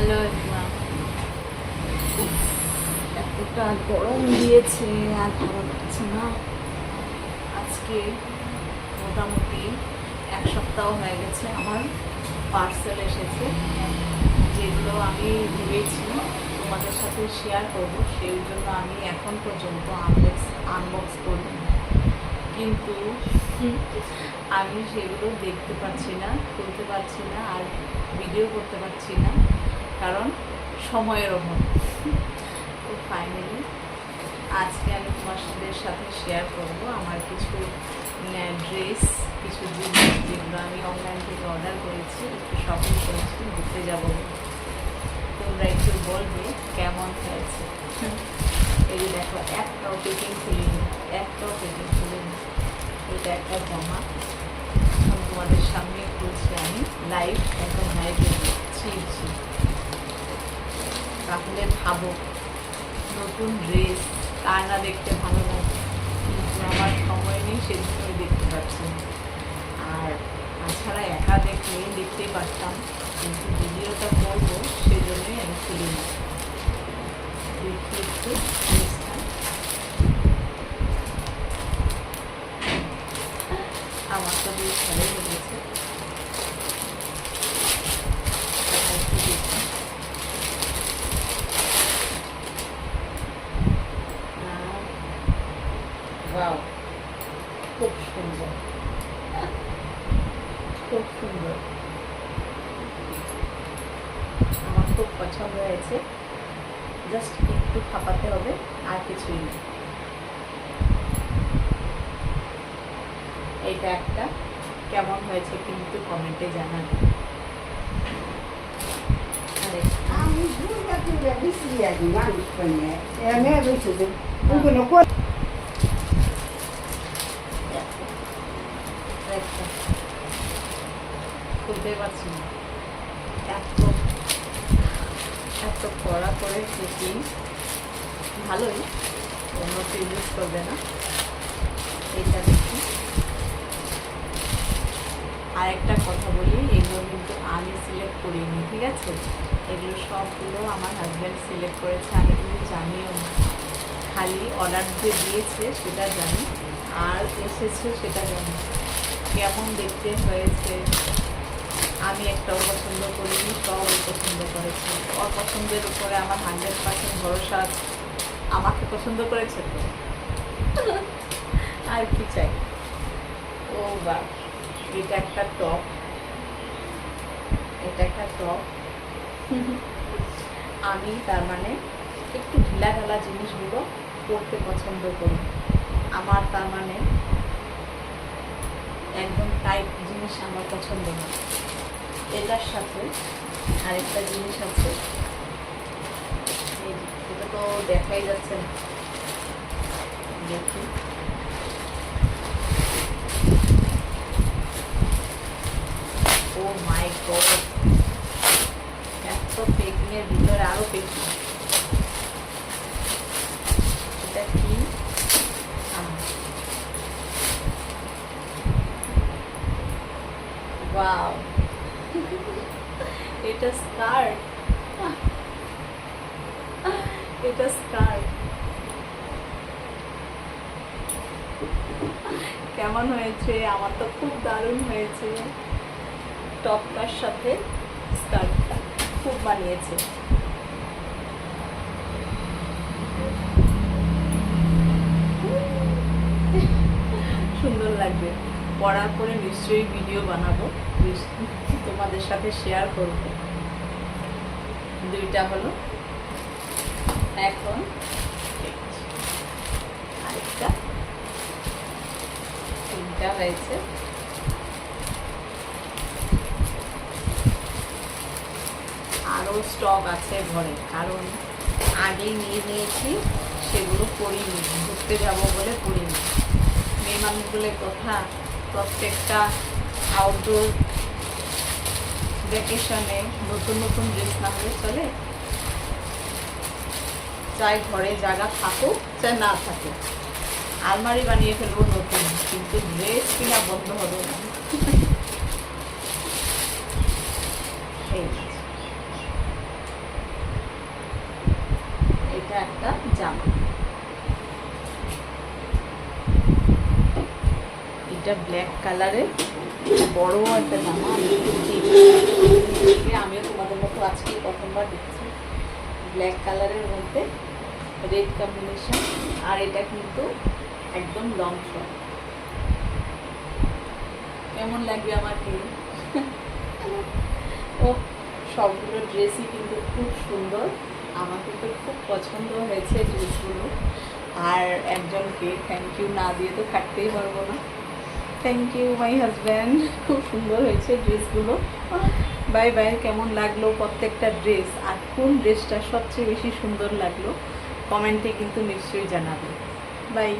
Hello এতটা গরম দিয়েছে আর ভালো লাগছে না। আজকে মোটামুটি এক সপ্তাহ হয়ে গেছে আমার পার্সেল এসেছে, যেগুলো আমি ভেবেছি তোমাদের সাথে শেয়ার করব, সেই জন্য আমি এখন পর্যন্ত আনবক্স করি, কিন্তু আমি সেগুলো দেখতে পাচ্ছি না, খুলতে পারছি না, আর ভিডিও করতে পারছি না, কারণ সময়ের অভাব। তো ফাইনালি আজকে আমি তোমাদের সাথে শেয়ার করব আমার কিছু ড্রেস, কিছু জিনিস যেগুলো আমি অনলাইন থেকে অর্ডার করেছি, একটু শপিং করেছি, ঘুরতে যাবো। তোমরা একটু বলবে কেমন হয়েছে। এই যে দেখো, একটাও পেকিং খুলিনি, এটা একটা জামা, এখন তোমাদের সামনে খুলছি আমি লাইভ, একদম লাইভে ছিঁড়ছি। তাহলে ভাবো, নতুন ড্রেস কার না দেখতে ভালো লাগে, কিন্তু আমার সময় নেই, সেদিন আমি দেখতে পাচ্ছি না। আর তাছাড়া একা দেখতেই পারতাম, কিন্তু ভিডিওটা করবো সেজন্যই আমি খুলি না। দেখি একটু আমার তো বেশ ভালোই লেগেছে। ওয়াও, খুব সুন্দর, খুব সুন্দর, আমার খুব পছন্দ হয়েছে। জাস্ট একটু খাপাতে হবে, আর কিছুই না। এইটা একটা, কেমন হয়েছে কিন্তু কমেন্টে জানাবে। খুলতে পারছি না, এত কড়া করে ফিটিং, ভালোই, অন্য কেউ ইউজ করবে না। এটা দেখি, আরেকটা কথা বলি, এগুলো কিন্তু আমি সিলেক্ট করিনি, ঠিক আছে? এগুলো সবগুলো আমার হাজব্যান্ড সিলেক্ট করেছে, আমি কিন্তু জানিও না, খালি অর্ডার যে দিয়েছে সেটা জানি, আর এসেছে সেটা জানি। কেমন দেখতে হয়েছে আমি একটাও পছন্দ করিনি, সব পছন্দ করেছে। ওর পছন্দের উপরে আমার 100% ভরসা আছে, আমাকে পছন্দ করেছে তো আর কি চাই। ও বা, এটা একটা টপ, আমি তার মানে একটু ঢিলা ঢালা জিনিসগুলো পরতে পছন্দ করি। আমার তার মানে একদম টাইট জিনিস আমার পছন্দ না। এটার সাথে আরেকটা জিনিস আছে, এটা তো দেখাই যাচ্ছে না, দেখি। ও মাই গড, এত পেকিং এর ভিতরে আরো পেকিং। এটা কি? ওয়াও, এটা স্কার্ট, এটা স্কার্ট। কেমন হয়েছে? আমার তো খুব দারুণ হয়েছে। টপটার সাথে স্কার্টটা খুব মানিয়েছে। সুন্দর লাগবে, পড়ার পরে নিশ্চয়ই ভিডিও বানাবো, তোমাদের সাথে শেয়ার করব। দুইটা হলো, এখন আরেকটা, তিনটা হয়েছে। আরও স্টক আছে ঘরে, কারণ আগেই নিয়েছি, সেগুলো পরিনি, ঘুরতে যাবো বলে পরিনি। মেয়ে মানুষগুলো কথা, প্রত্যেকটা আউটডোর ভ্যাকেশনে নতুন নতুন ড্রেস না হলে চলে, চাই ঘরে জায়গা থাকুক চাই না থাকুক, আলমারি বানিয়ে ফেলবো নতুন, কিন্তু ড্রেস কিনা বন্ধ হবে না। এটা ব্ল্যাক কালারের বড় একটা জামা। আমিও তোমাদের মতো আজকে প্রথমবার দেখছি ব্ল্যাক কালারের মধ্যে রেড কম্বিনেশন। আর এটা কিন্তু একদম লং ফ্রক। কেমন লাগবে আমাকে? ও সবগুলো ড্রেসই কিন্তু খুব সুন্দর, আমার কিন্তু খুব পছন্দ হয়েছে ড্রেসগুলো। আর একজনকে থ্যাংক ইউ না দিয়ে তো থাকতেই পারবো না। থ্যাংক ইউ মাই হাজব্যান্ড, খুব সুন্দর হয়েছে ড্রেসগুলো। Bye bye. কেমন লাগলো প্রত্যেকটা ড্রেস, আর কোন ড্রেসটা সবচেয়ে বেশি সুন্দর লাগলো কমেন্টে কিন্তু নিশ্চয়ই জানাবে। বাই।